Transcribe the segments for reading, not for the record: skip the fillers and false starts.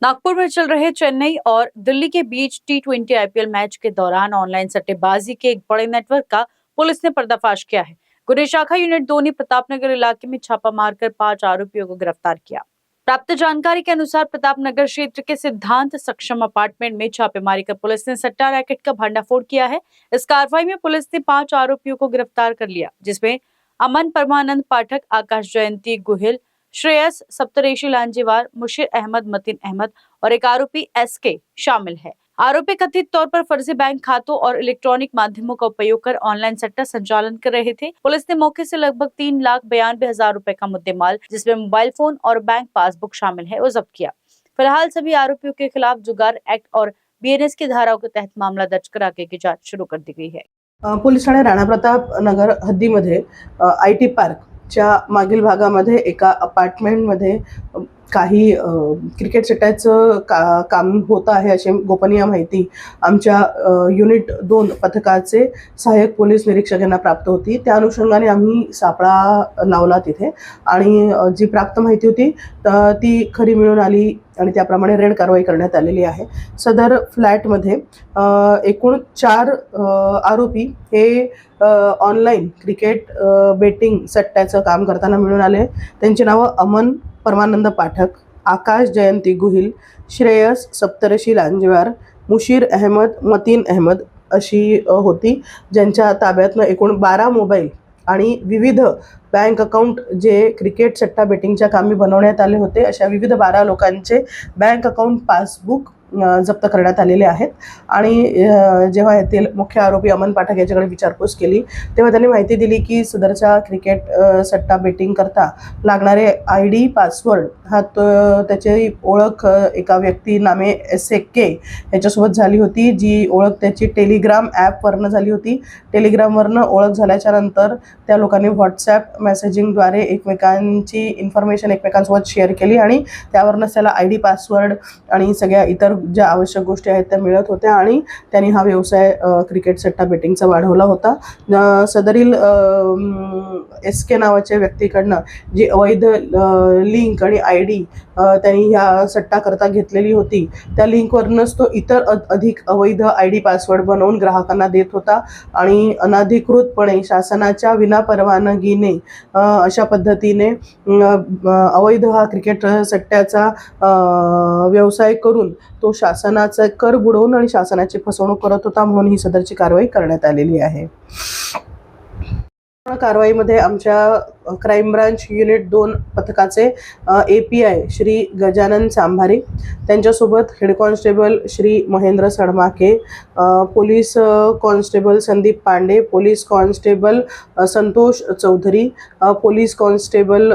नागपुर में चल रहे चेन्नई और दिल्ली के बीच T20 आईपीएल मैच के दौरान ऑनलाइन सट्टेबाजी के एक बड़े नेटवर्क का पुलिस ने पर्दाफाश किया है। गुने शाखा यूनिट 2 ने प्रतापनगर इलाके में छापा मारकर 5 आरोपियों को गिरफ्तार किया। प्राप्त जानकारी के अनुसार प्रतापनगर क्षेत्र के सिद्धांत सक्षम अपार्टमेंट में छापेमारी कर पुलिस ने सट्टा रैकेट का भंडाफोड़ किया है। इस कार्रवाई में पुलिस ने 5 आरोपियों को गिरफ्तार कर लिया, जिसमें अमन परमानंद पाठक, आकाश जयंती गुहिल, श्रेयस सप्तऋषि लांजेवार, मुशीर अहमद, मतीन अहमद और एक आरोपी SK शामिल है। आरोपी कथित तौर पर फर्जी बैंक खातों और इलेक्ट्रॉनिक माध्यमों का उपयोग कर ऑनलाइन सट्टा संचालन कर रहे थे। पुलिस ने मौके से लगभग 3,92,000 रुपए का मुद्देमाल, जिसमें मोबाइल फोन और बैंक पासबुक शामिल है, वो जब्त किया। फिलहाल सभी आरोपियों के खिलाफ जुगार एक्ट और BNS की धाराओं के तहत मामला दर्ज कर आगे की जांच शुरू कर दी गई है। पोलीस ठाणे राणा प्रताप नगर हद्दीमध्ये IT पार्कच्या मागील भागामध्ये एका अपार्टमेंटमध्ये काही क्रिकेट सट्ट्याचं काम होतं आहे अशी गोपनीय माहिती आमच्या युनिट 2 पथकाचे सहाय्यक पोलीस निरीक्षक यांना प्राप्त होती। त्या अनुषंगाने आम्ही सापळा लावला तिथे आणि जी प्राप्त माहिती होती ती खरी मिळून आली आणि त्याप्रमाणे रेड कारवाई करण्यात आलेली आहे। सदर फ्लॅटमध्ये एकूण 4 आरोपी हे ऑनलाइन क्रिकेट बेटिंग सट्ट्याचं काम करताना मिळून आले। त्यांची नावं अमन परमानंद पाठक, आकाश जयंती गुहिल, श्रेयस सप्तऋषि लांजेवार, मुशीर अहमद, मतीन अहमद अशी होती, ज्यांच्या ताब्यातनं एकूण 12 मोबाईल आणि विविध बँक अकाउंट जे क्रिकेट सट्टा बेटिंगच्या कामी बनवण्यात आले होते अशा विविध 12 लोकांचे बँक अकाउंट पासबुक जप्त करण्यात आलेले आहेत। आणि जेव्हा येथील मुख्य आरोपी अमन पाठक याच्याकडे विचारपूस केली तेव्हा त्यांनी माहिती दिली की सदरचा क्रिकेट सट्टा बेटिंग करता लागणारे ID पासवर्ड हा त्याची ओळख एका व्यक्ती नामे SK याच्यासोबत झाली होती, जी ओळख त्याची टेलिग्राम ॲपवरनं झाली होती। टेलिग्रामवरनं ओळख झाल्याच्या नंतर त्या लोकांनी WhatsApp मेसेजिंगद्वारे एकमेकांची इन्फॉर्मेशन एकमेकांसोबत शेअर केली आणि त्यावरनंच त्याला ID पासवर्ड आणि सगळ्या इतर ज्या आवश्यक गोष्टी आहेत त्या मिळत होत्या आणि त्यांनी हा व्यवसाय क्रिकेट सट्टा बेटिंगचा वाढवला होता। सदरील SK नावाच्या व्यक्तीकडनं जी अवैध लिंक आणि ID त्यांनी ह्या सट्टा करता घेतलेली होती त्या लिंकवरनंच तो इतर अधिक अवैध ID पासवर्ड बनवून ग्राहकांना देत होता आणि अनधिकृतपणे शासनाच्या विनापरवानगीने अशा पद्धतीने अवैध हा क्रिकेट सट्ट्याचा व्यवसाय करून तो शासनाचा कर बुडवून आणि शासनाची फसवणूक करत होता, म्हणून ही सदरची कारवाई करण्यात आलेली आहे। कारवाईमध्ये आमच्या क्राइम ब्रांच युनिट 2 पथकाचे API श्री गजानन सांभारी, त्यांच्यासोबत head constable Shri Mahendra Sadmake, police constable Sandeep Pande, police constable Santosh Chaudhari, police constable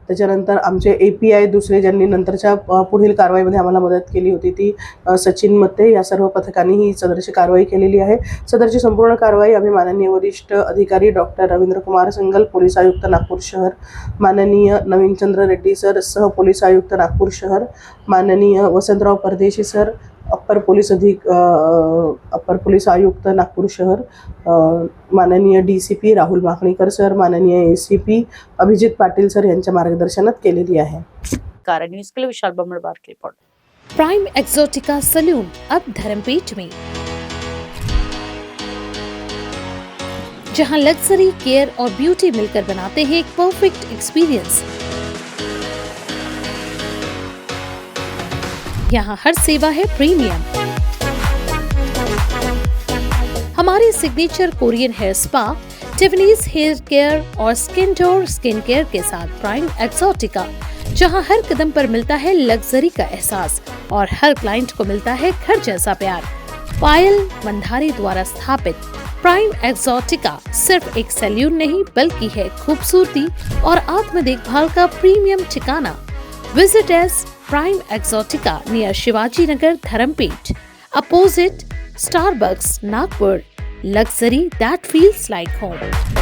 त्याच्यानंतर आमचे API दुसरे ज्यांनी नंतरच्या पुढील कारवाईमध्ये आम्हाला मदत केली होती ती सचिन मते, या सर्व पथकांनी ही सदरची कारवाई केलेली आहे। सदरची संपूर्ण कारवाई आम्ही माननीय वरिष्ठ अधिकारी डॉक्टर रवींद्र कुमार संगल, पोलीस आयुक्त नागपूर शहर, माननीय नवीनचंद्र रेड्डी सर, सह पोलीस आयुक्त नागपूर शहर, माननीय वसंतराव परदेशी सर, अप्पर पोलीस आयुक्त नागपूर शहर, माननीय DCP राहुल माखणीकर सर, माननीय ACP अभिजित पाटील सर यांच्या मार्गदर्शनात केलेली आहे। कारण न्यूज़ के लिए विशाल बमड़वार की रिपोर्ट। प्राइम एक्सोटिका सैलून अब धर्मपेट में, जहां लग्जरी, केयर और ब्यूटी मिलकर बनाते हैं एक परफेक्ट एक्सपीरियंस। यहाँ हर सेवा है प्रीमियम। हमारे signature Korean hair spa, Tiffany's hair care और स्किन केयर के साथ प्राइम एक्सोटिका, जहां हर कदम पर मिलता है लग्जरी का एहसास और हर क्लाइंट को मिलता है घर जैसा प्यार। पायल मंधारी द्वारा स्थापित प्राइम एक्सोटिका सिर्फ एक सैलून नहीं बल्कि है खूबसूरती और आत्म देखभाल का प्रीमियम ठिकाना। Visit S Prime Exotica near Shivaji Nagar, Dharampet, opposite Starbucks, Nagpur. Luxury that feels like home.